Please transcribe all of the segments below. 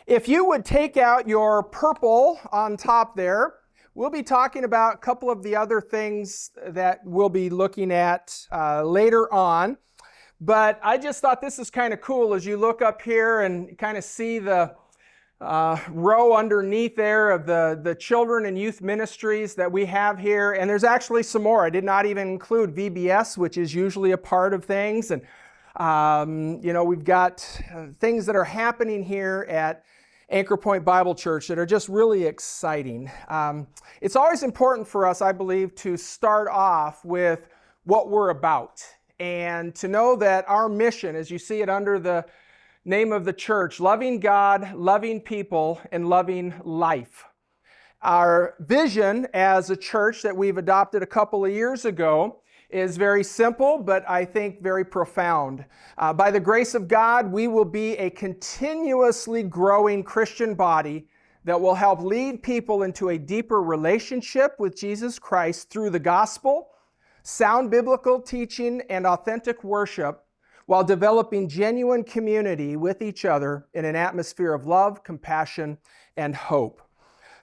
If you would take out your purple on top there, we'll be talking about a couple of the other things that we'll be looking at later on. But I just thought this is kind of cool as you look up here and kind of see the row underneath there of the children and youth ministries that we have here. And there's actually some more. I did not even include VBS, which is usually a part of things. And, we've got things that are happening here at Anchor Point Bible Church that are just really exciting. It's always important for us, I believe, to start off with what we're about and to know that our mission, as you see it under the name of the church, loving God, loving people, and loving life. Our vision as a church that we've adopted a couple of years ago is very simple, but I think very profound. By the grace of God, we will be a continuously growing Christian body that will help lead people into a deeper relationship with Jesus Christ through the gospel, sound biblical teaching, and authentic worship, while developing genuine community with each other in an atmosphere of love, compassion, and hope.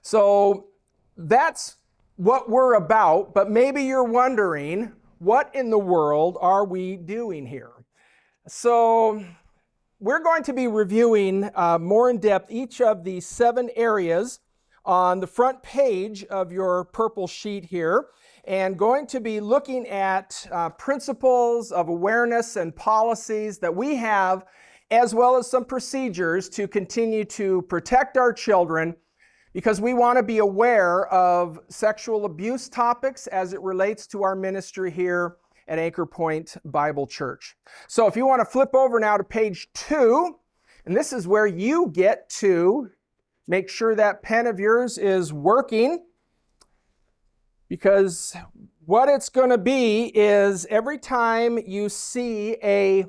So that's what we're about, but maybe you're wondering, what in the world are we doing here? So we're going to be reviewing more in depth each of the 7 areas on the front page of your purple sheet here, and going to be looking at principles of awareness and policies that we have, as well as some procedures to continue to protect our children, because we want to be aware of sexual abuse topics as it relates to our ministry here at Anchor Point Bible Church. So if you want to flip over now to page 2, and this is where you get to make sure that pen of yours is working, because what it's going to be is every time you see a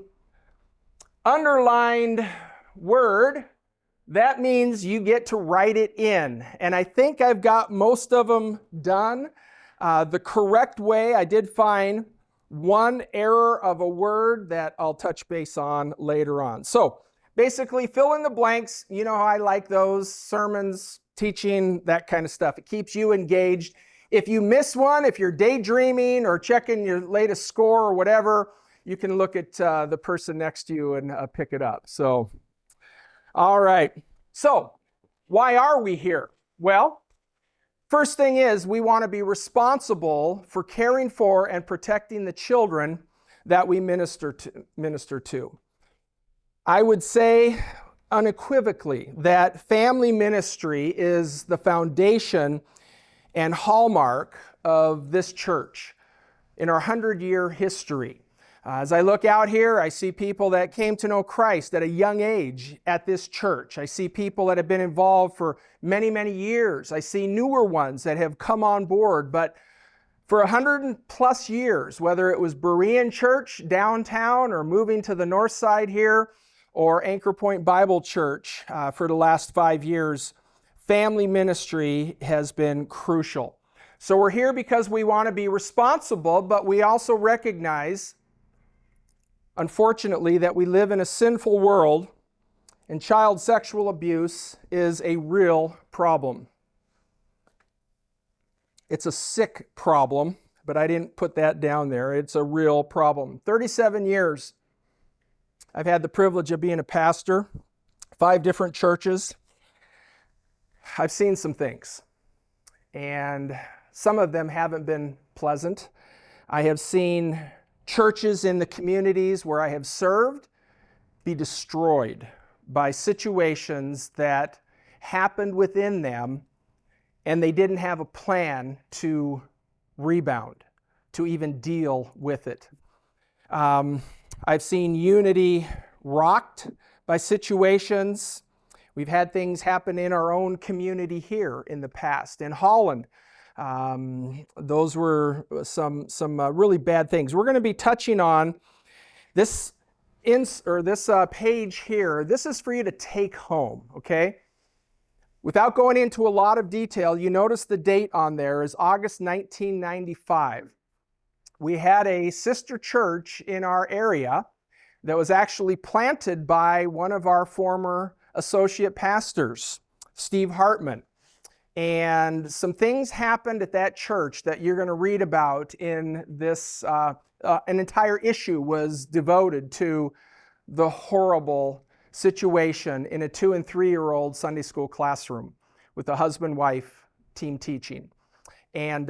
underlined word, that means you get to write it in. And I think I've got most of them done the correct way. I did find one error of a word that I'll touch base on later on. So basically, fill in the blanks. You know how I like those sermons, teaching, that kind of stuff. It keeps you engaged. If you miss one, if you're daydreaming or checking your latest score or whatever, you can look at the person next to you and pick it up. So, all right. So, why are we here? Well, first thing is we want to be responsible for caring for and protecting the children that we minister to. I would say unequivocally that family ministry is the foundation and hallmark of this church in our 100-year history. As I look out here, I see people that came to know Christ at a young age at this church. I see people that have been involved for many, many years. I see newer ones that have come on board. But for 100+ years, whether it was Berean Church downtown or moving to the north side here, or Anchor Point Bible Church for the last 5 years, family ministry has been crucial. So we're here because we want to be responsible, but we also recognize, unfortunately, that we live in a sinful world and child sexual abuse is a real problem. It's a sick problem, but I didn't put that down there. It's a real problem. 37 years I've had the privilege of being a pastor, 5 different churches. I've seen some things, and some of them haven't been pleasant. I have seen churches in the communities where I have served be destroyed by situations that happened within them, and they didn't have a plan to rebound, to even deal with it. I've seen unity rocked by situations. We've had things happen in our own community here in the past. In Holland, those were some really bad things. We're going to be touching on this page here. This is for you to take home, okay? Without going into a lot of detail, you notice the date on there is August 1995. We had a sister church in our area that was actually planted by one of our former associate pastors, Steve Hartman. And some things happened at that church that you're going to read about in this. An entire issue was devoted to the horrible situation in a 2- and 3-year-old Sunday school classroom with a husband-wife team teaching. And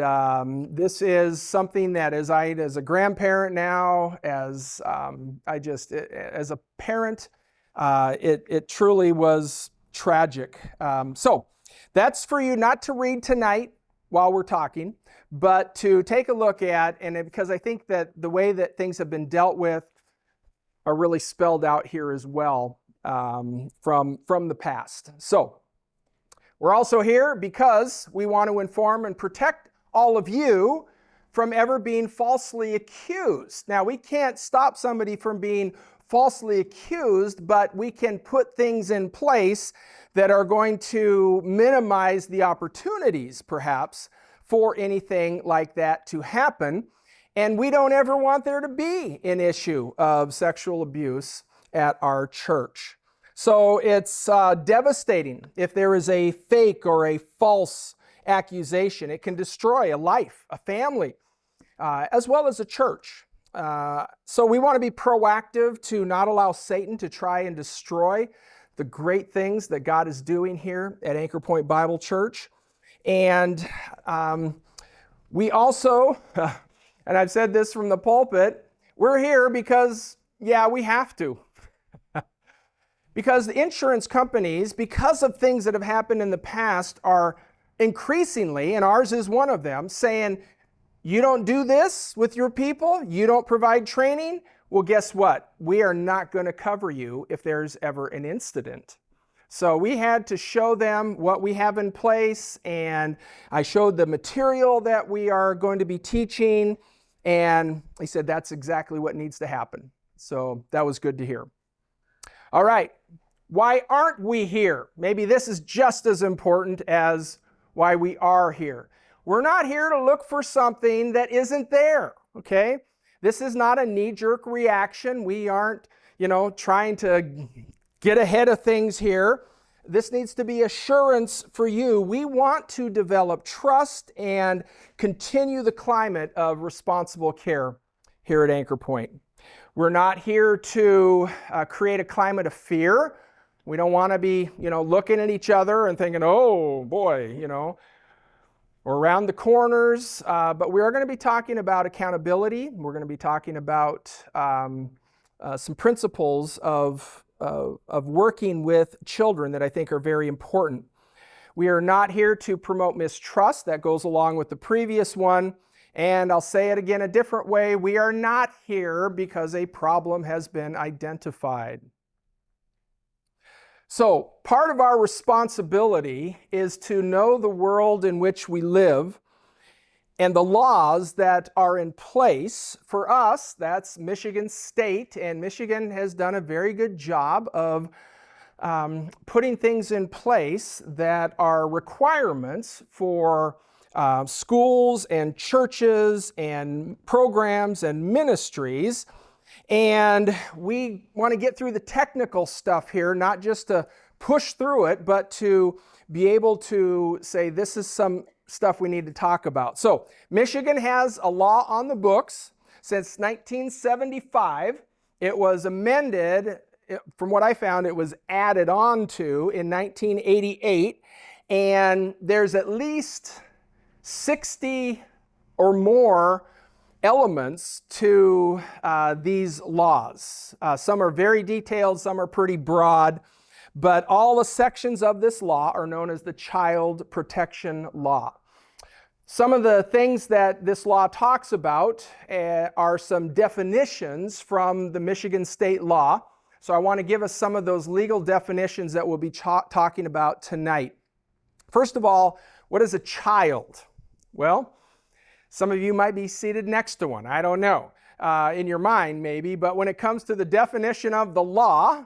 this is something that as a grandparent now, as a parent, it truly was tragic. So that's for you not to read tonight while we're talking, but to take a look at, and because I think that the way that things have been dealt with are really spelled out here as well from the past. So we're also here because we want to inform and protect all of you from ever being falsely accused. Now, we can't stop somebody from being falsely accused, but we can put things in place that are going to minimize the opportunities, perhaps, for anything like that to happen. And we don't ever want there to be an issue of sexual abuse at our church. So it's devastating if there is a fake or a false accusation. It can destroy a life, a family, as well as a church. So we want to be proactive to not allow Satan to try and destroy the great things that God is doing here at Anchor Point Bible Church. And we also, and I've said this from the pulpit, we're here because, we have to. Because the insurance companies, because of things that have happened in the past, are increasingly, and ours is one of them, saying, you don't do this with your people, you don't provide training, well, guess what? We are not going to cover you if there's ever an incident. So we had to show them what we have in place, and I showed the material that we are going to be teaching, and he said that's exactly what needs to happen. So that was good to hear. All right, why aren't we here? Maybe this is just as important as why we are here. We're not here to look for something that isn't there, okay? This is not a knee-jerk reaction. We aren't, trying to get ahead of things here. This needs to be assurance for you. We want to develop trust and continue the climate of responsible care here at Anchor Point. We're not here to create a climate of fear. We don't want to be, looking at each other and thinking, oh boy, or around the corners, but we are going to be talking about accountability. We're going to be talking about some principles of working with children that I think are very important. We are not here to promote mistrust. That goes along with the previous one. And I'll say it again a different way. We are not here because a problem has been identified. So part of our responsibility is to know the world in which we live and the laws that are in place. For us, that's Michigan State, and Michigan has done a very good job of putting things in place that are requirements for schools and churches and programs and ministries. And we want to get through the technical stuff here, not just to push through it, but to be able to say this is some stuff we need to talk about. So Michigan has a law on the books since 1975. It was amended, from what I found, it was added on to in 1988. And there's at least 60 or more elements to these laws. Some are very detailed, some are pretty broad, but all the sections of this law are known as the Child Protection Law. Some of the things that this law talks about are some definitions from the Michigan State law. So I want to give us some of those legal definitions that we'll be talking about tonight. First of all, what is a child? Well, some of you might be seated next to one. I don't know, in your mind maybe. But when it comes to the definition of the law,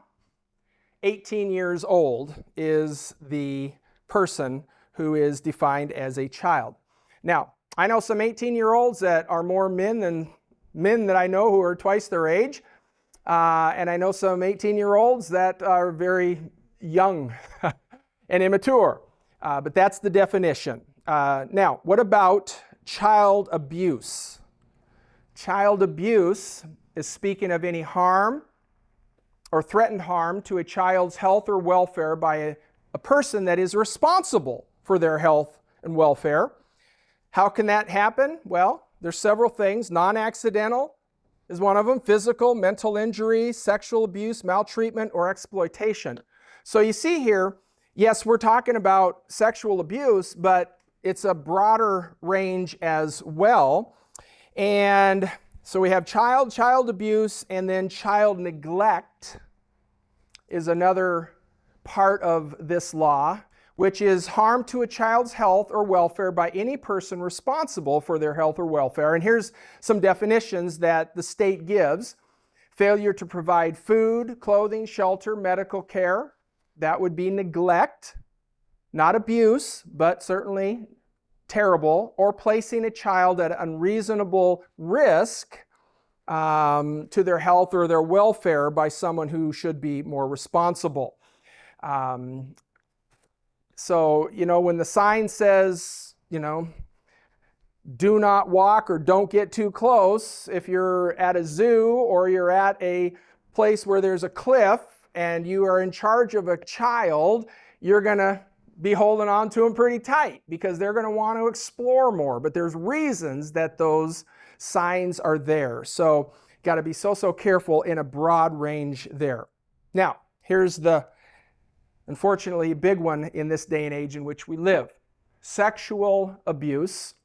18 years old is the person who is defined as a child. Now, I know some 18-year-olds that are more men than men that I know who are twice their age. And I know some 18-year-olds that are very young and immature. But that's the definition. Now, what about child abuse? Child abuse is speaking of any harm or threatened harm to a child's health or welfare by a person that is responsible for their health and welfare. How can that happen? Well, there's several things. Non-accidental is one of them. Physical, mental injury, sexual abuse, maltreatment, or exploitation. So you see here, yes, we're talking about sexual abuse, but it's a broader range as well. And so we have child abuse, and then child neglect is another part of this law, which is harm to a child's health or welfare by any person responsible for their health or welfare. And here's some definitions that the state gives. Failure to provide food, clothing, shelter, medical care. That would be neglect, not abuse, but certainly terrible, or placing a child at unreasonable risk to their health or their welfare by someone who should be more responsible. So, when the sign says, do not walk or don't get too close, if you're at a zoo or you're at a place where there's a cliff and you are in charge of a child, you're going to be holding on to them pretty tight because they're going to want to explore more. But there's reasons that those signs are there. So got to be so careful in a broad range there. Now, here's the, unfortunately, big one in this day and age in which we live. Sexual abuse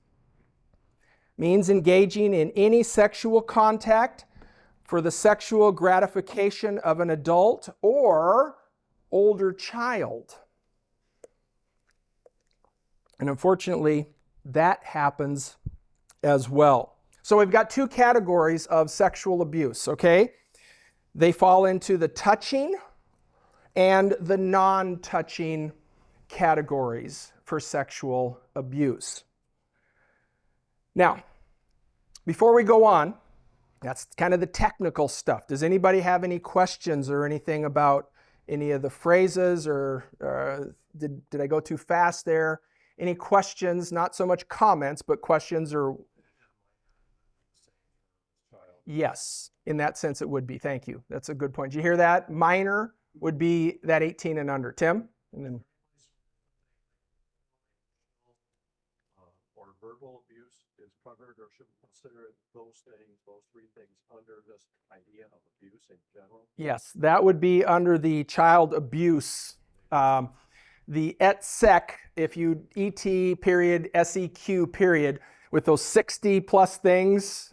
means engaging in any sexual contact for the sexual gratification of an adult or older child. And unfortunately, that happens as well. So we've got two categories of sexual abuse, okay? They fall into the touching and the non-touching categories for sexual abuse. Now, before we go on, that's kind of the technical stuff. Does anybody have any questions or anything about any of the phrases, or did I go too fast there? Any questions? Not so much comments, but questions or... Yes, in that sense it would be. Thank you. That's a good point. Did you hear that? Minor would be that 18 and under. Tim? And then... or verbal abuse is covered, or should we consider those three things under this idea of abuse in general? Yes, that would be under the child abuse. The et sec, if you ET period, SEQ period, with those 60 plus things,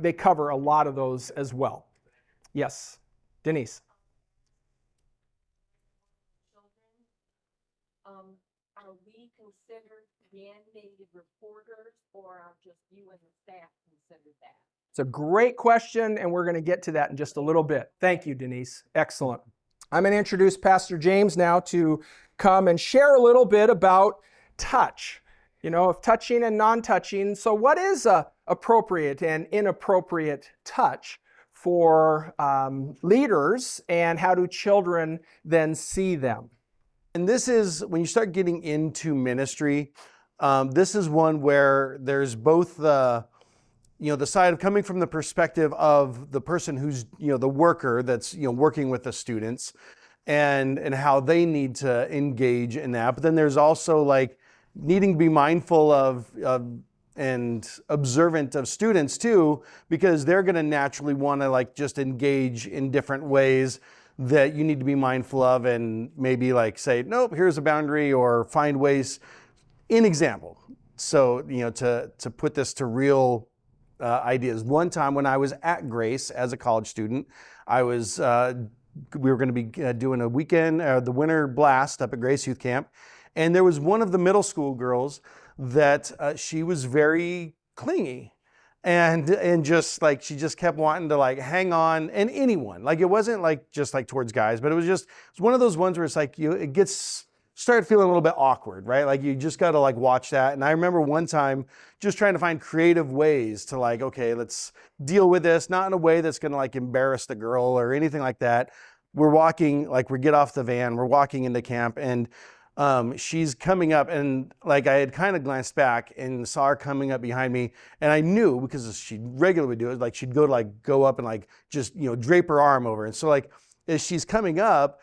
they cover a lot of those as well. Yes, Denise. Children, are we considered mandated reporters, or are just you and the staff considered that? It's a great question, and we're going to get to that in just a little bit. Thank you, Denise. Excellent. I'm going to introduce Pastor James now to come and share a little bit about touch. Of touching and non-touching. So what is appropriate and inappropriate touch for leaders, and how do children then see them? And this is, when you start getting into ministry, this is one where there's both the side of coming from the perspective of the person who's, the worker that's, working with the students, and how they need to engage in that. But then there's also like needing to be mindful of and observant of students too, because they're going to naturally want to like just engage in different ways that you need to be mindful of, and maybe like say, nope, here's a boundary, or find ways. In example, so to put this to real ideas. One time when I was at Grace as a college student, we were going to be doing a weekend, the winter blast up at Grace Youth Camp, and there was one of the middle school girls that she was very clingy. And just like, she just kept wanting to like hang on, and anyone, like it wasn't like just like towards guys, but it's one of those ones where it's like it gets started feeling a little bit awkward, right? Like you just got to like watch that. And I remember one time just trying to find creative ways to like, okay, let's deal with this, not in a way that's going to like embarrass the girl or anything like that, we're walking, like we get off the van, we're walking into camp, and she's coming up, and like I had kind of glanced back and saw her coming up behind me, and I knew, because she regularly would do it, like she'd go to like go up and like just, you know, drape her arm over. And so like as she's coming up,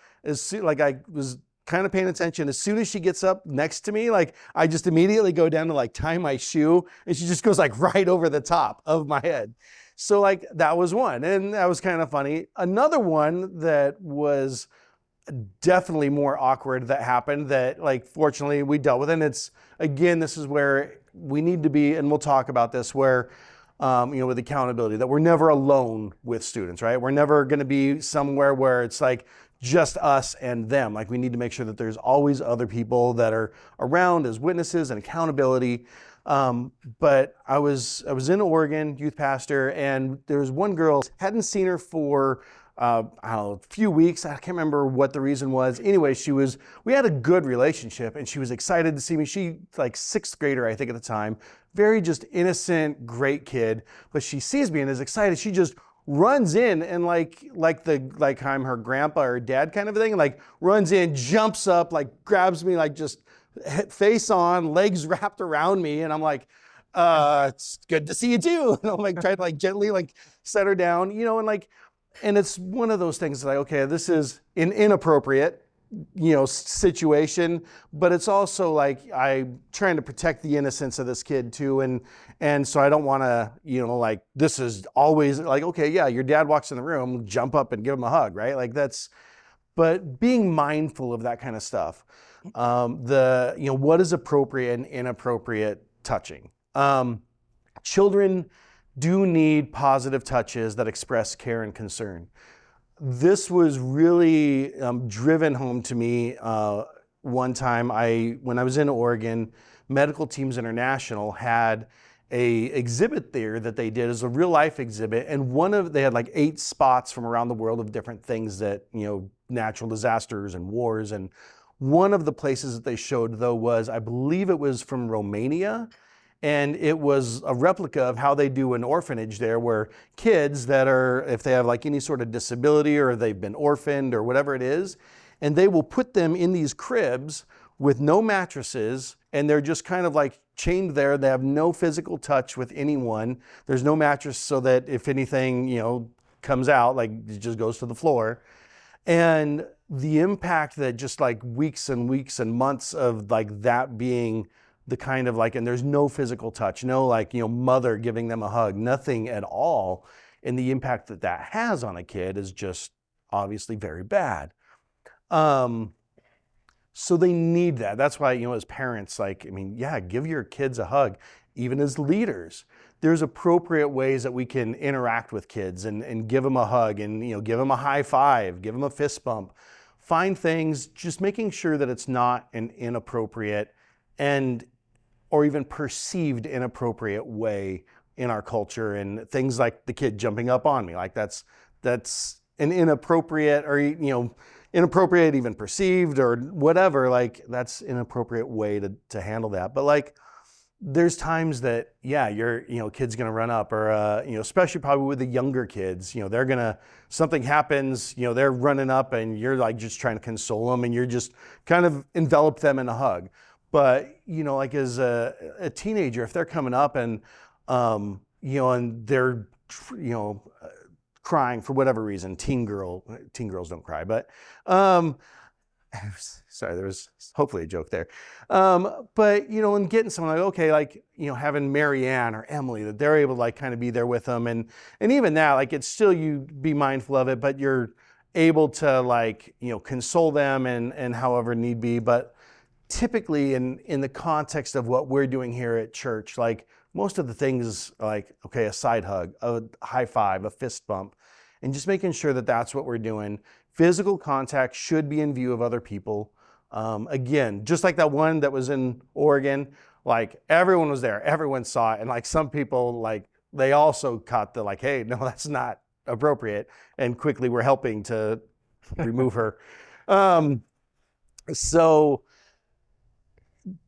like I was kind of paying attention. As soon as she gets up next to me, like I just immediately go down to like tie my shoe, and she just goes like right over the top of my head. So like that was one, and that was kind of funny. Another one that was definitely more awkward that happened, that like fortunately we dealt with. And it's, again, this is where we need to be, and we'll talk about this, where you know, with accountability, that we're never alone with students, right? We're never going to be somewhere where it's like just us and them. Like we need to make sure that there's always other people that are around as witnesses and accountability. But I was in Oregon, youth pastor, and there was one girl, hadn't seen her for I don't know, a few weeks. I can't remember what the reason was. Anyway, we had a good relationship, and she was excited to see me. She, like sixth grader, I think at the time, very just innocent, great kid. But she sees me and is excited. She just runs in and like I'm her grandpa or dad kind of thing, like runs in, jumps up, like grabs me, like just face on, legs wrapped around me. And I'm like, it's good to see you too. And I'm like, trying to like gently like set her down, you know, and like, and it's one of those things like, okay, this is an inappropriate, you know, situation, but it's also like I'm trying to protect the innocence of this kid too. And so I don't want to, you know, like this is always like, okay, yeah, your dad walks in the room, jump up and give him a hug, right? Like that's, but being mindful of that kind of stuff. You know, what is appropriate and inappropriate touching. Children do need positive touches that express care and concern. This was really driven home to me one time. When I was in Oregon, Medical Teams International had a exhibit there that they did as a real life exhibit, and they had like 8 spots from around the world of different things that, you know, natural disasters and wars. And one of the places that they showed though was, I believe it was from Romania. And it was a replica of how they do an orphanage there, where kids that are, if they have like any sort of disability or they've been orphaned or whatever it is, and they will put them in these cribs with no mattresses, and they're just kind of like chained there. They have no physical touch with anyone. There's no mattress, so that if anything, you know, comes out, like it just goes to the floor. And the impact that just like weeks and weeks and months of like that being the kind of like, and there's no physical touch, no like, you know, mother giving them a hug, nothing at all. And the impact that that has on a kid is just obviously very bad. So they need that. That's why, you know, as parents, like, I mean, yeah, give your kids a hug. Even as leaders, there's appropriate ways that we can interact with kids and give them a hug, and, you know, give them a high five, give them a fist bump. Find things, just making sure that it's not an inappropriate or even perceived inappropriate way in our culture. And things like the kid jumping up on me, like that's an inappropriate, or, you know, inappropriate, even perceived or whatever, like that's an inappropriate way to handle that. But like, there's times that, yeah, kid's gonna run up, or, you know, especially probably with the younger kids, you know, something happens, you know, they're running up and you're like just trying to console them, and you're just kind of envelop them in a hug. But, you know, like as a teenager, if they're coming up and, you know, and they're, you know, crying for whatever reason, teen girls don't cry, but, sorry, there was hopefully a joke there. But, you know, and getting someone like, okay, like, you know, having Marianne or Emily, that they're able to like kind of be there with them. And even that, like, it's still, you be mindful of it, but you're able to like, you know, console them and however need be. But typically in the context of what we're doing here at church, like most of the things, like, okay, a side hug, a high five, a fist bump, and just making sure that that's what we're doing. Physical contact should be in view of other people. Again, just like that one that was in Oregon, like everyone was there, everyone saw it. And like some people, like they also caught the like, hey, no, that's not appropriate. And quickly we're helping to remove her. So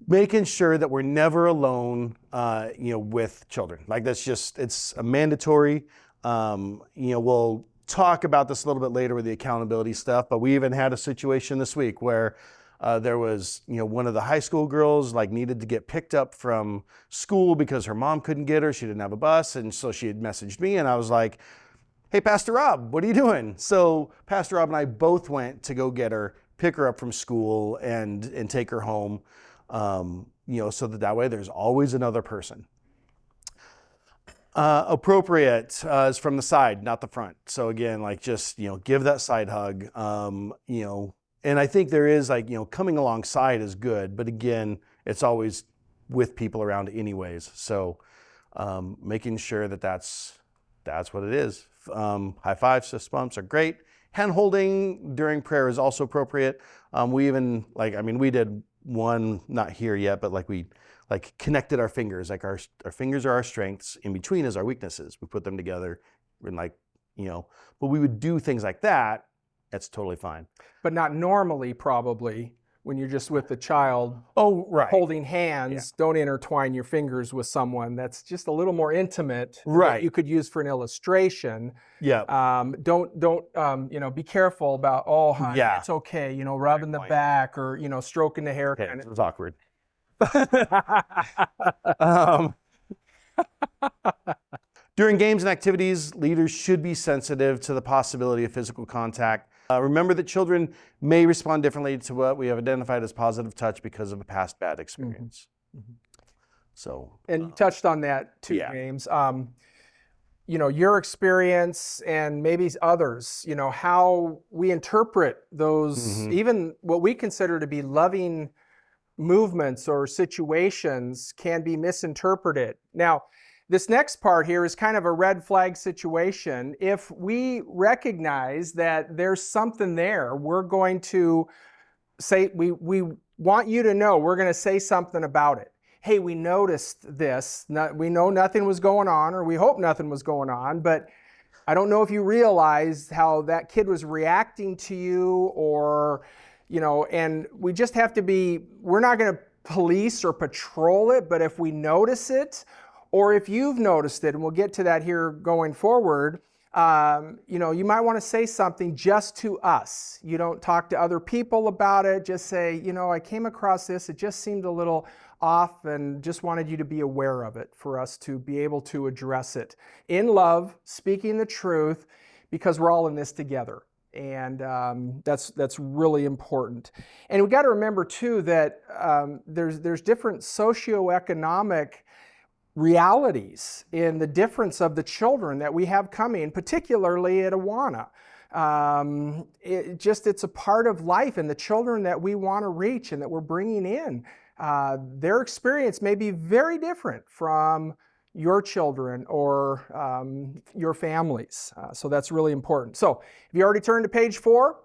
making sure that we're never alone, you know, with children. Like that's just, it's a mandatory. You know, we'll talk about this a little bit later with the accountability stuff, but we even had a situation this week where there was, one of the high school girls like needed to get picked up from school because her mom couldn't get her. She didn't have a bus. And so she had messaged me and I was like, hey, Pastor Rob, what are you doing? So Pastor Rob and I both went to go get her, pick her up from school and take her home. So that way there's always another person. Appropriate is from the side, not the front. So again, like just, give that side hug, and I think there is like, coming alongside is good, but again, it's always with people around anyways. So making sure that that's what it is. High fives, fist bumps are great. Hand holding during prayer is also appropriate. We even we did one, not here yet, but we connected our fingers. Like our fingers are our strengths. In between is our weaknesses. We put them together and but we would do things like that. That's totally fine. But not normally, probably, when you're just with the child. Oh, right. Holding hands, don't intertwine your fingers with someone. That's just a little more intimate. Right. That you could use for an illustration. Yeah. Don't be careful about, oh, honey, Yeah. it's okay, rubbing the back or, stroking the hair. Okay, Kind it was awkward. During games and activities, leaders should be sensitive to the possibility of physical contact. Remember that children may respond differently to what we have identified as positive touch because of a past bad experience. Mm-hmm. So, And you touched on that too, yeah. James. Your experience and maybe others, how we interpret those, even what we consider to be loving movements or situations can be misinterpreted. Now, this next part here is kind of a red flag situation. If we recognize that there's something there, we're going to say, we want you to know, we're going to say something about it. Hey, we noticed this. We know nothing was going on, or we hope nothing was going on, but I don't know if you realized how that kid was reacting to you, or, and we just have to we're not going to police or patrol it, but if we notice it, or if you've noticed it, and we'll get to that here going forward, you might want to say something just to us. You don't talk to other people about it. Just say, I came across this. It just seemed a little off and just wanted you to be aware of it for us to be able to address it in love, speaking the truth, because we're all in this together. And that's really important. And we got to remember too that there's different socioeconomic realities in the difference of the children that we have coming, particularly at Awana. It's a part of life, and the children that we want to reach and that we're bringing in, their experience may be very different from your children or your families. So that's really important. So if you already turned to page 4,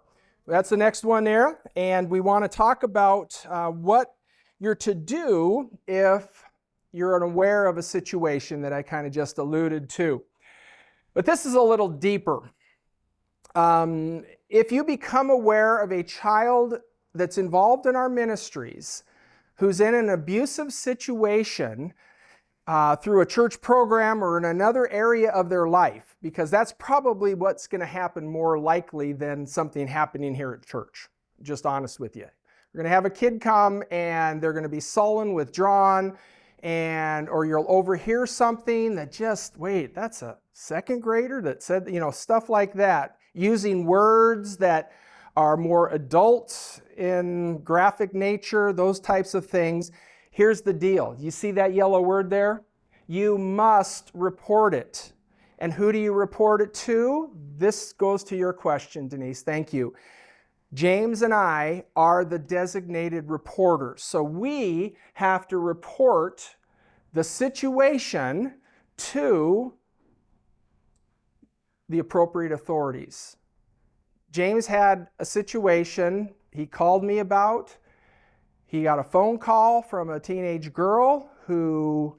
that's the next one there. And we want to talk about what you're to do if you're unaware of a situation that I kind of just alluded to. But this is a little deeper. If you become aware of a child that's involved in our ministries who's in an abusive situation through a church program or in another area of their life, because that's probably what's going to happen more likely than something happening here at church, just honest with you. You're going to have a kid come and they're going to be sullen, withdrawn, or you'll overhear something that just, wait, that's a second grader that said, stuff like that, using words that are more adult in graphic nature, those types of things. Here's the deal. You see that yellow word there? You must report it. And who do you report it to? This goes to your question, Denise. Thank you. James and I are the designated reporters. So we have to report the situation to the appropriate authorities. James had a situation he called me about. He got a phone call from a teenage girl who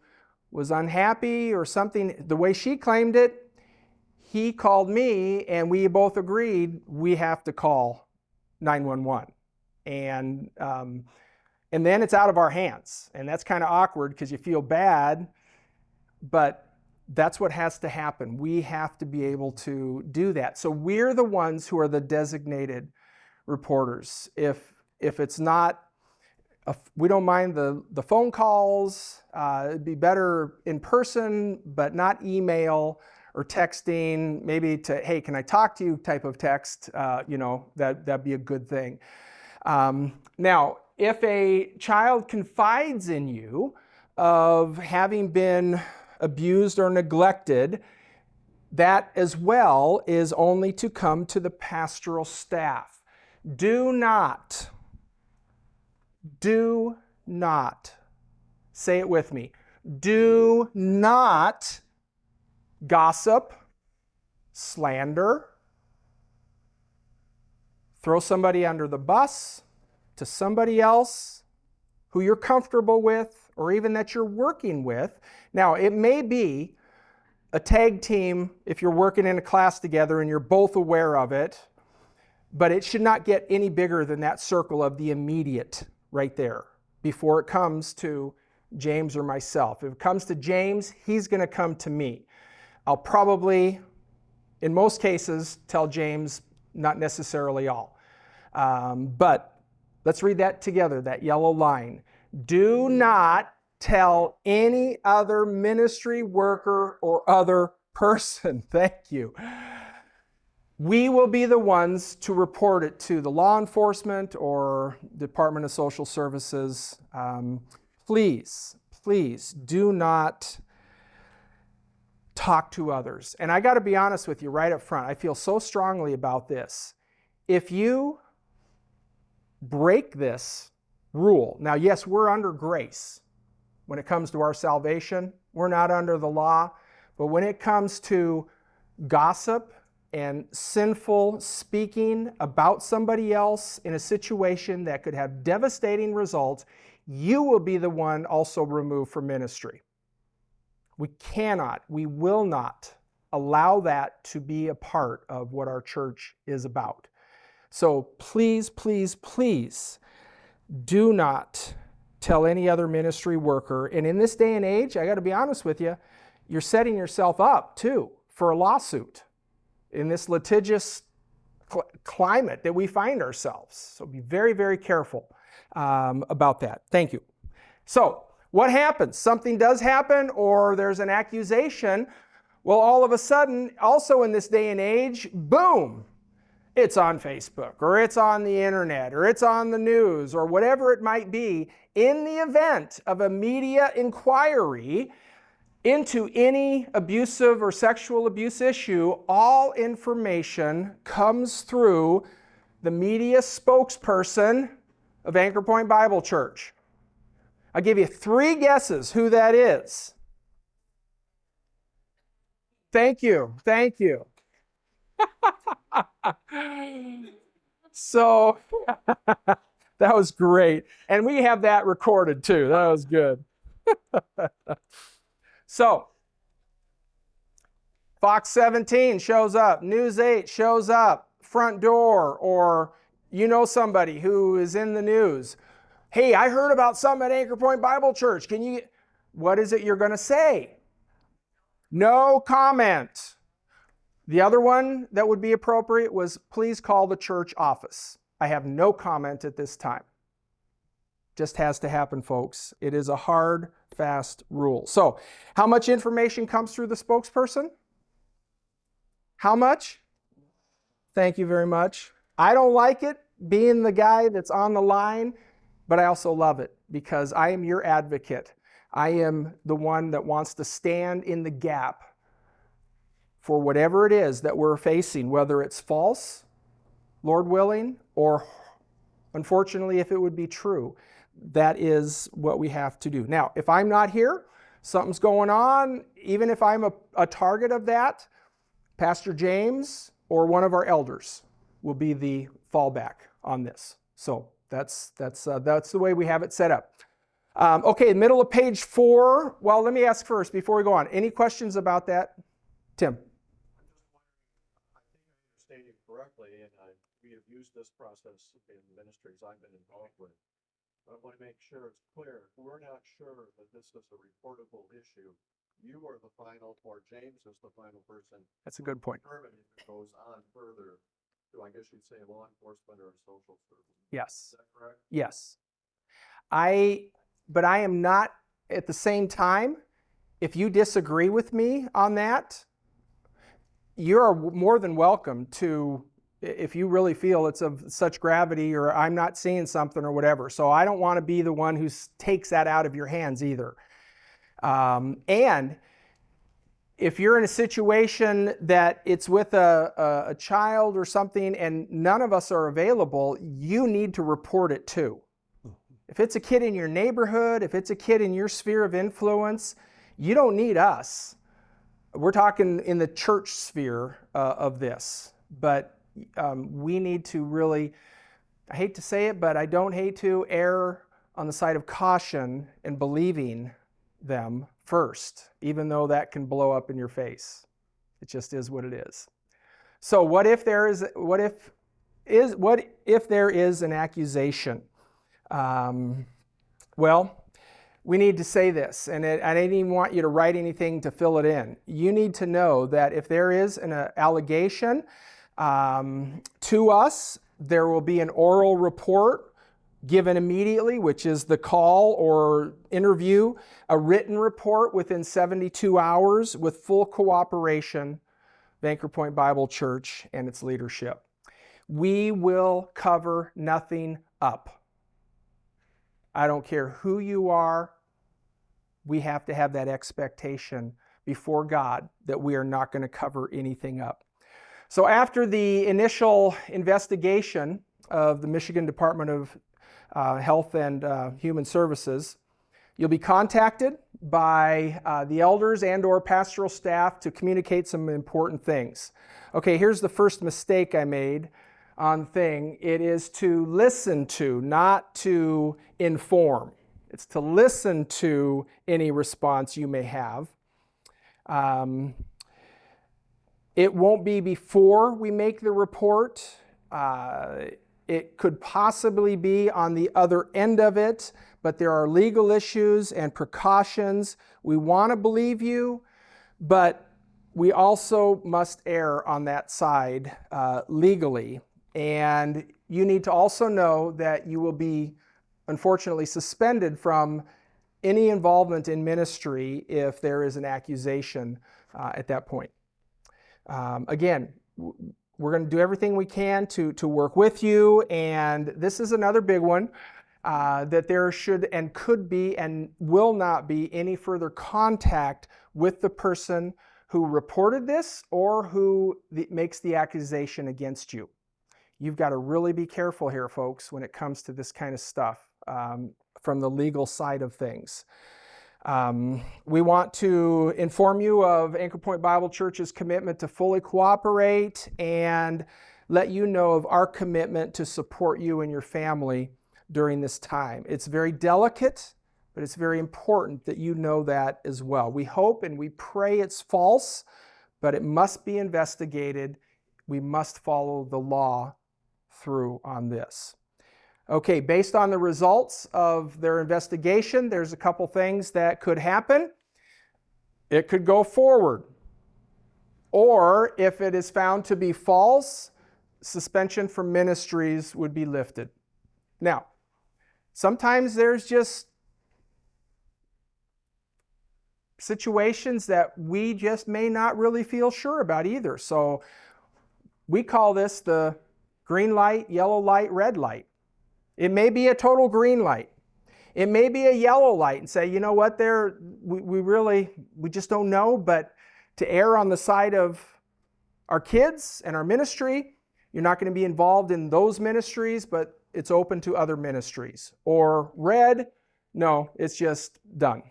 was unhappy or something, the way she claimed it. He called me and we both agreed we have to call 911. And then it's out of our hands. And that's kind of awkward because you feel bad, but That's what has to happen. We have to be able to do that. So we're the ones who are the designated reporters. If it's not, we don't mind the phone calls. It'd be better in person, but not email or texting. Maybe to, hey, can I talk to you type of text. That'd be a good thing. Now, if a child confides in you of having been abused or neglected, that as well is only to come to the pastoral staff. Do not, say it with me, do not gossip, slander, throw somebody under the bus to somebody else who you're comfortable with or even that you're working with. Now, it may be a tag team if you're working in a class together and you're both aware of it, but it should not get any bigger than that circle of the immediate right there before it comes to James or myself. If it comes to James, he's going to come to me. I'll probably, in most cases, tell James, not necessarily all. But let's read that together, that yellow line. Do not tell any other ministry worker or other person. Thank you. We will be the ones to report it to the law enforcement or Department of Social Services. Please do not talk to others. And I got to be honest with you right up front. I feel so strongly about this. If you break this rule, now yes, we're under grace when it comes to our salvation. We're not under the law. But when it comes to gossip and sinful speaking about somebody else in a situation that could have devastating results, you will be the one also removed from ministry. We cannot, we will not allow that to be a part of what our church is about. So please do not tell any other ministry worker. And in this day and age, I got to be honest with you, you're setting yourself up too for a lawsuit in this litigious climate that we find ourselves. So be very, very careful about that. Thank you. So what happens? Something does happen or there's an accusation. Well, all of a sudden, also in this day and age, boom, it's on Facebook or it's on the internet or it's on the news or whatever it might be. In the event of a media inquiry into any abusive or sexual abuse issue, all information comes through the media spokesperson of Anchor Point Bible Church. I'll give you 3 guesses who that is. Thank you. So, that was great. And we have that recorded too. That was good. So, Fox 17 shows up, News 8 shows up, Front Door, or you know somebody who is in the news. Hey, I heard about something at Anchor Point Bible Church. What is it you're going to say? No comment. The other one that would be appropriate was, please call the church office. I have no comment at this time. Just has to happen, folks. It is a hard, fast rule. So, how much information comes through the spokesperson? How much? Thank you very much. I don't like it being the guy that's on the line, but I also love it because I am your advocate. I am the one that wants to stand in the gap for whatever it is that we're facing, whether it's false, Lord willing, or unfortunately, if it would be true. That is what we have to do. Now, if I'm not here, something's going on, even if I'm a target of that, Pastor James or one of our elders will be the fallback on this. So that's the way we have it set up. Okay, middle of page 4. Well, let me ask first before we go on. Any questions about that? Tim? I think I understand you correctly, and we have used this process in ministries I've been involved with. I want to make sure it's clear. We're not sure that this is a reportable issue. you are the final, or James is the final person That's a good point. determining if it goes on further to, I guess you'd say, law enforcement or social services. Yes. Is that correct? Yes. But I am not, at the same time, if you disagree with me on that, you're more than welcome to, if you really feel it's of such gravity or I'm not seeing something or whatever. So I don't want to be the one who takes that out of your hands either. And if you're in a situation that it's with a child or something and none of us are available, you need to report it too. If it's a kid in your neighborhood, if it's a kid in your sphere of influence, you don't need us. We're talking in the church sphere of this, but we need to really, I hate to say it, but I don't hate to err on the side of caution and believing them first, even though that can blow up in your face. It just is what it is. So what if there is an accusation? Well, we need to say this, and I didn't even want you to write anything to fill it in. You need to know that if there is an allegation to us, there will be an oral report given immediately, which is the call or interview, a written report within 72 hours with full cooperation, Anchor Point Bible Church and its leadership. We will cover nothing up. I don't care who you are, we have to have that expectation before God that we are not going to cover anything up. So after the initial investigation of the Michigan Department of Health and Human Services, you'll be contacted by the elders and or pastoral staff to communicate some important things. Okay, here's the first mistake I made on thing. It is to listen to, not to inform. It's to listen to any response you may have. It won't be before we make the report. It could possibly be on the other end of it, but there are legal issues and precautions. We want to believe you, but we also must err on that side legally. And you need to also know that you will be, unfortunately, suspended from any involvement in ministry if there is an accusation at that point. Again, we're going to do everything we can to work with you, and this is another big one, that there should and could be and will not be any further contact with the person who reported this or who makes the accusation against you. You've got to really be careful here, folks, when it comes to this kind of stuff from the legal side of things. We want to inform you of Anchor Point Bible Church's commitment to fully cooperate and let you know of our commitment to support you and your family during this time. It's very delicate, but it's very important that you know that as well. We hope and we pray it's false, but it must be investigated. We must follow the law through on this. Okay, based on the results of their investigation, there's a couple things that could happen. It could go forward. Or if it is found to be false, suspension from ministries would be lifted. Now, sometimes there's just situations that we just may not really feel sure about either. So we call this the green light, yellow light, red light. It may be a total green light. It may be a yellow light and say, you know what, we just don't know, but to err on the side of our kids and our ministry, you're not going to be involved in those ministries, but it's open to other ministries. Or red, no, it's just done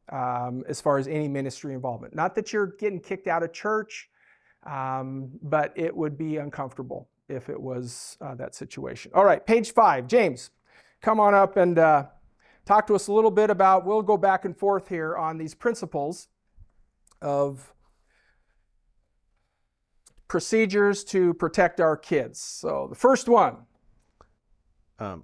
as far as any ministry involvement. Not that you're getting kicked out of church, but it would be uncomfortable if it was that situation. All right, page 5. James, come on up and talk to us a little bit about, we'll go back and forth here on these principles of procedures to protect our kids. So the first one. Can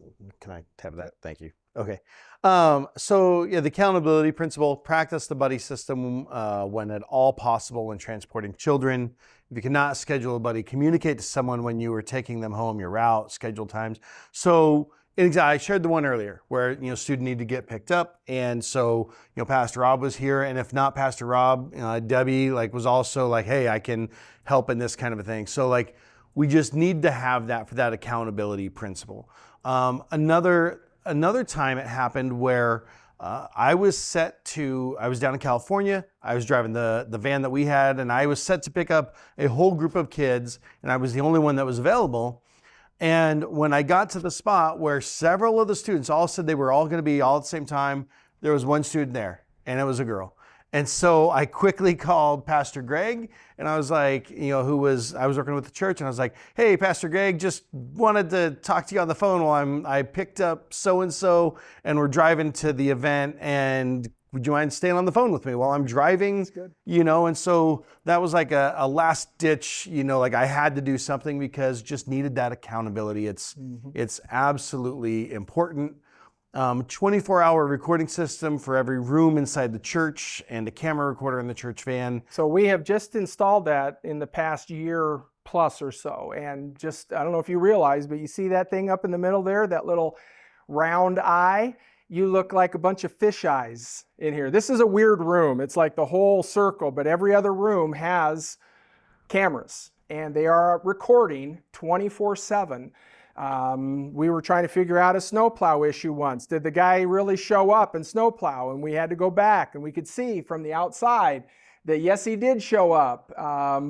I have that? Thank you. Okay. So yeah, the accountability principle: practice the buddy system when at all possible when transporting children. If you cannot schedule a buddy, communicate to someone when you are taking them home, your route, schedule times. So I shared the one earlier where student needed to get picked up, and so Pastor Rob was here, and if not Pastor Rob, Debbie was also like, hey, I can help in this kind of a thing. So we just need to have that for that accountability principle. Another time it happened where I was down in California. I was driving the van that we had, and I was set to pick up a whole group of kids, and I was the only one that was available. And when I got to the spot where several of the students all said they were all going to be all at the same time, there was one student there, and it was a girl. And so I quickly called Pastor Greg, and I was like, I was working with the church, and I was like, hey, Pastor Greg, just wanted to talk to you on the phone while I picked up so-and-so, and we're driving to the event, and would you mind staying on the phone with me while I'm driving? That's good. And so that was like a last ditch, I had to do something because just needed that accountability. It's absolutely important. 24-hour recording system for every room inside the church and a camera recorder in the church van. So we have just installed that in the past year plus or so. And I don't know if you realize, but you see that thing up in the middle there, that little round eye? You look like a bunch of fish eyes in here. This is a weird room. It's like the whole circle, but every other room has cameras, and they are recording 24/7. We were trying to figure out a snowplow issue once. Did the guy really show up and snowplow? And we had to go back, and we could see from the outside that yes, he did show up,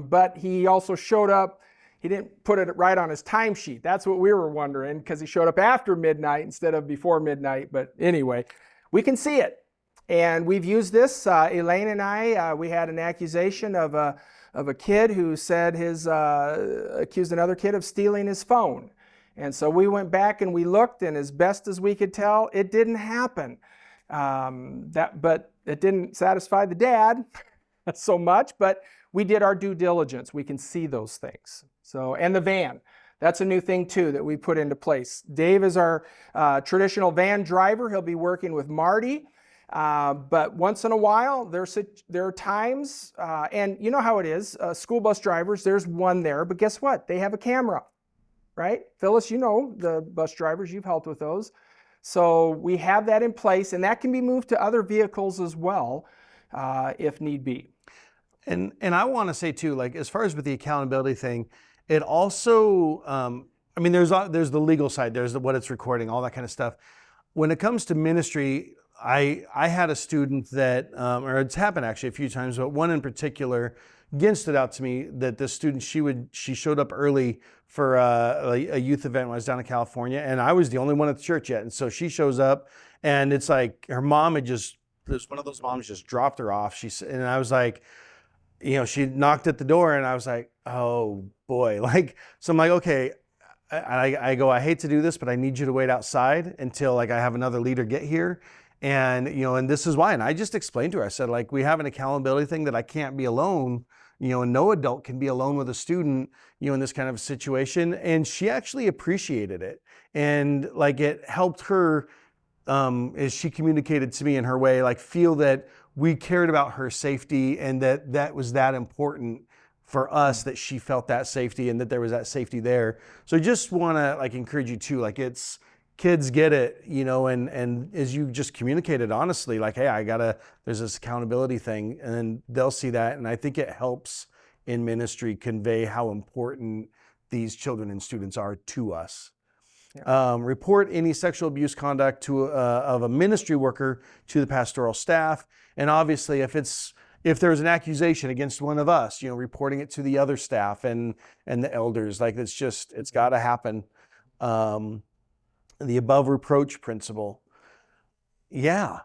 but he also showed up. He didn't put it right on his timesheet. That's what we were wondering, because he showed up after midnight instead of before midnight. But anyway, we can see it. And we've used this. Elaine and I, we had an accusation of a kid who said accused another kid of stealing his phone. And so we went back and we looked, and as best as we could tell, it didn't happen. But it didn't satisfy the dad so much, but we did our due diligence. We can see those things. So, and the van, that's a new thing too that we put into place. Dave is our traditional van driver. He'll be working with Marty. But once in a while, there are times, and you know how it is, school bus drivers, there's one there, but guess what? They have a camera, right? Phyllis, you know the bus drivers, you've helped with those. So we have that in place, and that can be moved to other vehicles as well, if need be. And I want to say too, as far as with the accountability thing, it also, there's the legal side, there's what it's recording, all that kind of stuff. When it comes to ministry, I had a student that, or it's happened actually a few times, but one in particular, again, stood out to me that this student, she showed up early for a youth event when I was down in California, and I was the only one at the church yet. And so she shows up, and it's like her mom had one of those moms just dropped her off. And I was like, she knocked at the door, and I was like, oh boy. So I'm like, okay. I go, I hate to do this, but I need you to wait outside until I have another leader get here. And, and this is why. And I just explained to her, I said, we have an accountability thing that I can't be alone, and no adult can be alone with a student, in this kind of situation. And she actually appreciated it. And it helped her, as she communicated to me in her way, feel that we cared about her safety, and that was that important for us, that she felt that safety and that there was that safety there. So I just want to encourage you too, it's, kids get it, and as you just communicated honestly, hey, there's this accountability thing, and they'll see that. And I think it helps in ministry convey how important these children and students are to us. Yeah. Report any sexual abuse conduct of a ministry worker to the pastoral staff. And obviously if there's an accusation against one of us, reporting it to the other staff and the elders, it's got to happen. The above reproach principle. Yeah.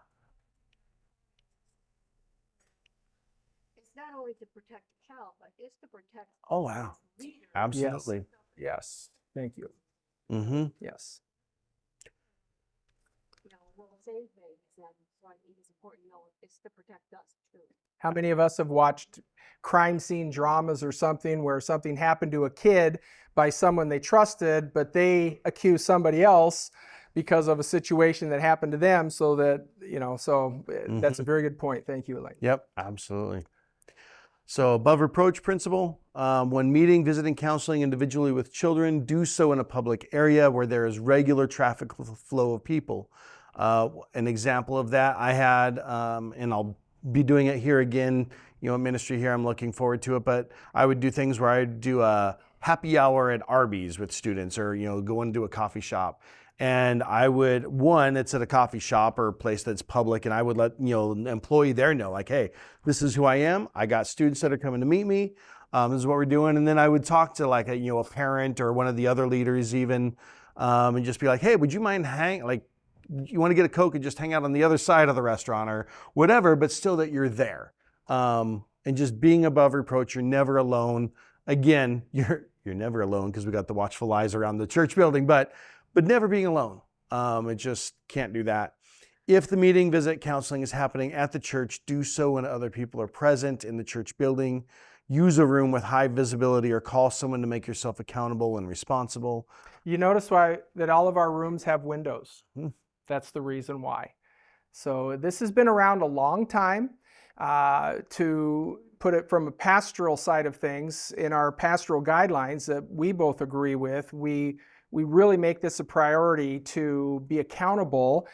It's not only to protect the child, but it's to protect. Oh, wow. the leader. Absolutely. Yes. Thank you. Mm-hmm. Yes. We'll save babies, and so I think it's important to know it's to protect us too. How many of us have watched crime scene dramas or something where something happened to a kid by someone they trusted, but they accuse somebody else, because of a situation that happened to them, so that, that's a very good point. Thank you, Elaine. Yep, absolutely. So above reproach principle, when meeting, visiting, counseling individually with children, do so in a public area where there is regular traffic flow of people. An example of that I had, and I'll be doing it here again, ministry here, I'm looking forward to it, but I would do things where I'd do a happy hour at Arby's with students, or, go into a coffee shop. And I would, it's at a coffee shop or a place that's public, and I would let, an employee there know, like, hey, this is who I am. I got students that are coming to meet me. This is what we're doing. And then I would talk to like a parent or one of the other leaders even, and just be like, hey, would you mind you want to get a Coke and just hang out on the other side of the restaurant or whatever, but still that you're there. And just being above reproach, you're never alone. Again, you're never alone because we got the watchful eyes around the church building, but never being alone. It just can't do that. If the meeting, visit, counseling is happening at the church, do so when other people are present in the church building. Use a room with high visibility or call someone to make yourself accountable and responsible. You notice that all of our rooms have windows. That's the reason why. So this has been around a long time. To put it from a pastoral side of things, in our pastoral guidelines that we both agree with, we really make this a priority to be accountable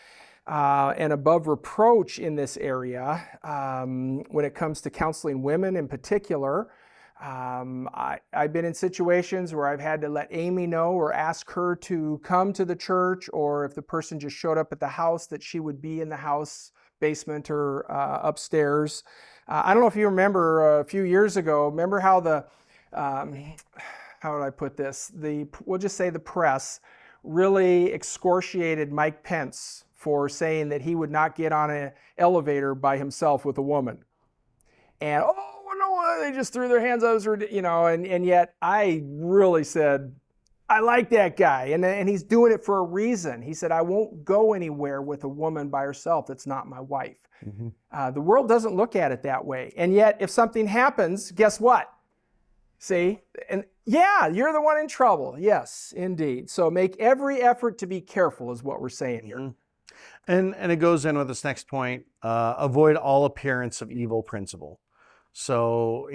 and above reproach in this area when it comes to counseling women in particular. I've been in situations where I've had to let Amy know or ask her to come to the church, or if the person just showed up at the house, that she would be in the house basement or upstairs. I don't know if you remember a few years ago, remember how how would I put this? We'll just say the press really excoriated Mike Pence for saying that he would not get on an elevator by himself with a woman. And, no, they just threw their hands up, and yet I really said, I like that guy. And he's doing it for a reason. He said, I won't go anywhere with a woman by herself that's not my wife. Mm-hmm. The world doesn't look at it that way. And yet, if something happens, guess what? See? And yeah, you're the one in trouble. Yes, indeed. So make every effort to be careful is what we're saying here. Mm-hmm. And it goes in with this next point, avoid all appearance of evil principle. So,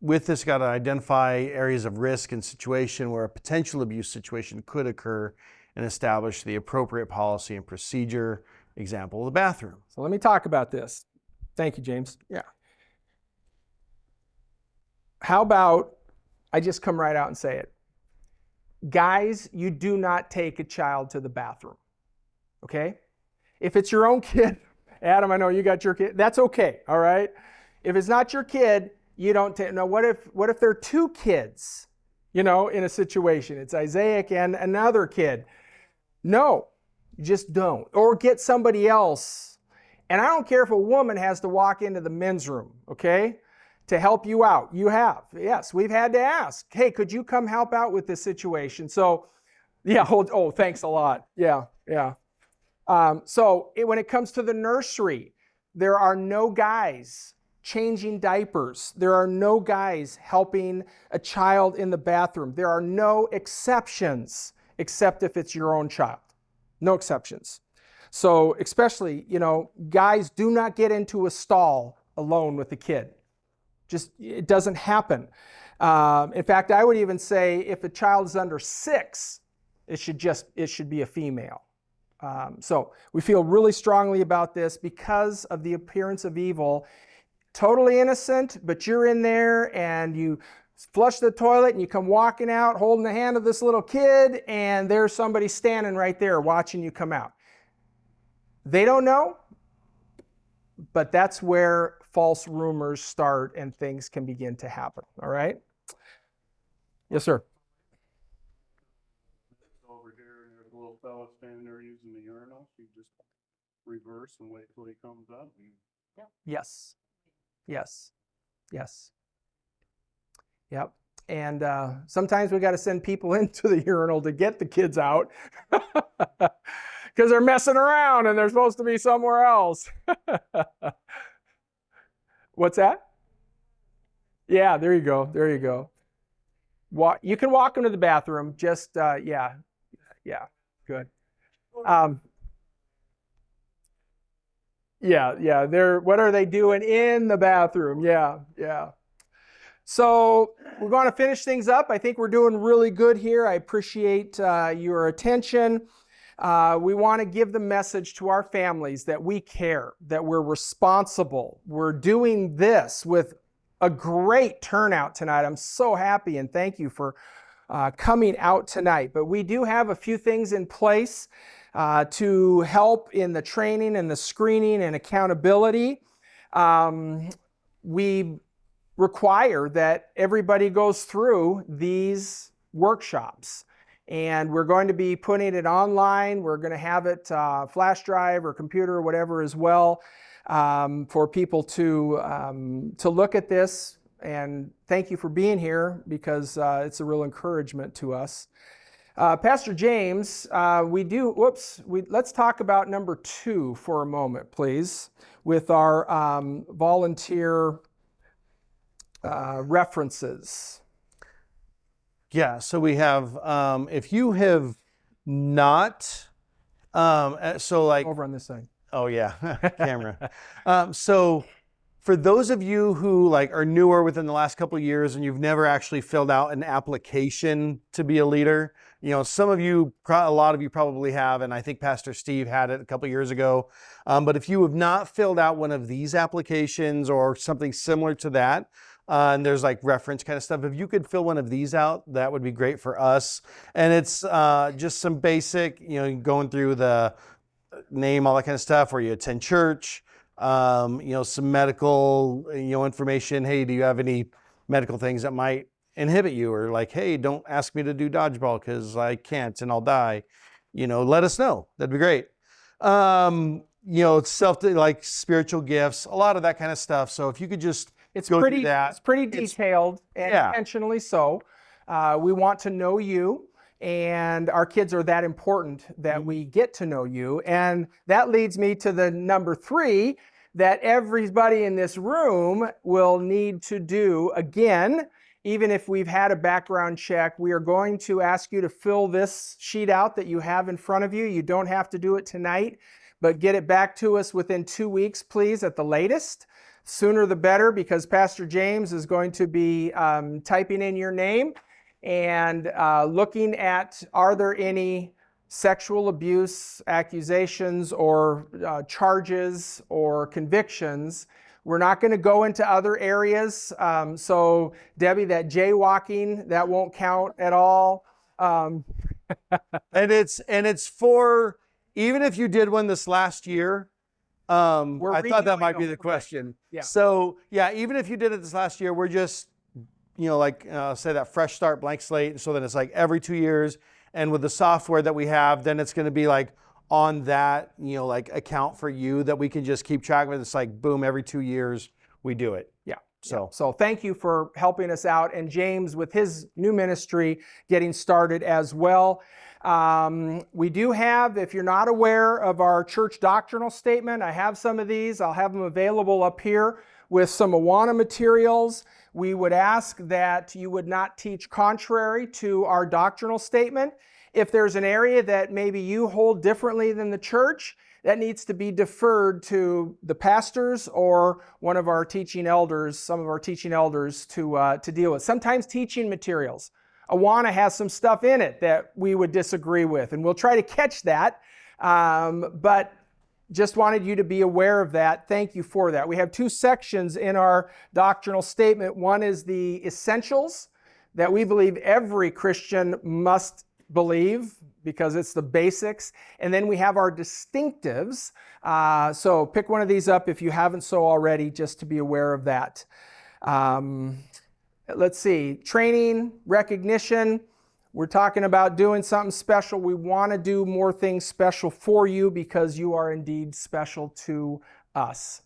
with this, got to identify areas of risk and situation where a potential abuse situation could occur and establish the appropriate policy and procedure. Example, the bathroom. So let me talk about this. Thank you, James. Yeah. How about I just come right out and say it? Guys, you do not take a child to the bathroom. Okay? If it's your own kid, Adam, I know you got your kid, that's okay, all right? If it's not your kid, you don't take. Now, what if there are two kids, in a situation? It's Isaac and another kid. No, you just don't. Or get somebody else. And I don't care if a woman has to walk into the men's room, okay, to help you out. You have. Yes, we've had to ask, hey, could you come help out with this situation? So, yeah, thanks a lot. Yeah. When it comes to the nursery, there are no guys changing diapers. There are no guys helping a child in the bathroom. There are no exceptions, except if it's your own child. No exceptions. So especially, guys do not get into a stall alone with a kid. It doesn't happen. In fact, I would even say if a child is under 6, it should be a female. So we feel really strongly about this because of the appearance of evil. Totally innocent, but you're in there and you flush the toilet and you come walking out holding the hand of this little kid, and there's somebody standing right there watching you come out. They don't know, but that's where false rumors start and things can begin to happen. All right? Yes, sir. Over here, there's a little fella standing there using the urinal. You just reverse and wait till he comes up. Yes. Yep. And sometimes we got to send people into the urinal to get the kids out because they're messing around and they're supposed to be somewhere else. What's that? Yeah, there you go. You can walk them to the bathroom. Just, yeah, good. Yeah. What are they doing in the bathroom? Yeah. So we're going to finish things up. I think we're doing really good here. I appreciate your attention. We want to give the message to our families that we care, that we're responsible. We're doing this with a great turnout tonight. I'm so happy and thank you for coming out tonight. But we do have a few things in place to help in the training and the screening and accountability. We require that everybody goes through these workshops. And we're going to be putting it online. We're going to have it flash drive or computer or whatever as well for people to look at this. And thank you for being here because it's a real encouragement to us. Pastor James, let's talk about number 2 for a moment, please, with our volunteer references. Yeah, so we have, if you have not, Over on this side. oh yeah, camera. So for those of you who are newer within the last couple of years and you've never actually filled out an application to be a leader, some of you, a lot of you probably have, and I think Pastor Steve had it a couple of years ago. But if you have not filled out one of these applications or something similar to that, and there's reference kind of stuff, if you could fill one of these out, that would be great for us. And it's just some basic, going through the name, all that kind of stuff, where you attend church, some medical, information. Hey, do you have any medical things that might inhibit you? Or hey, don't ask me to do dodgeball because I can't and I'll die. Let us know. That'd be great. Spiritual gifts, a lot of that kind of stuff. So if you could just It's go pretty through that. It's pretty detailed and intentionally so. We want to know you, and our kids are that important that we get to know you. And that leads me to the number 3 that everybody in this room will need to do again. Even if we've had a background check, we are going to ask you to fill this sheet out that you have in front of you. You don't have to do it tonight, but get it back to us within 2 weeks, please, at the latest. Sooner the better, because Pastor James is going to be typing in your name and looking at, are there any sexual abuse accusations or charges or convictions. We're not going to go into other areas. So Debbie, that jaywalking, that won't count at all. And it's for, even if you did one this last year, I thought that might be the question. Yeah. So yeah, even if you did it this last year, we're just, say that fresh start, blank slate. So then it's every 2 years. And with the software that we have, then it's going to be on that, account for you that we can just keep track of it. It's boom, every 2 years we do it. Yeah. So thank you for helping us out. And James, with his new ministry, getting started as well. We do have, if you're not aware of our church doctrinal statement, I have some of these. I'll have them available up here with some Awana materials. We would ask that you would not teach contrary to our doctrinal statement. If there's an area that maybe you hold differently than the church, that needs to be deferred to the pastors or one of our teaching elders, some of our teaching elders to deal with. Sometimes teaching materials. Awana has some stuff in it that we would disagree with, and we'll try to catch that. But just wanted you to be aware of that. Thank you for that. We have 2 sections in our doctrinal statement. One is the essentials that we believe every Christian must believe because it's the basics. And then we have our distinctives. So pick one of these up if you haven't so already, just to be aware of that. Let's see, training, recognition. We're talking about doing something special. We want to do more things special for you because you are indeed special to us.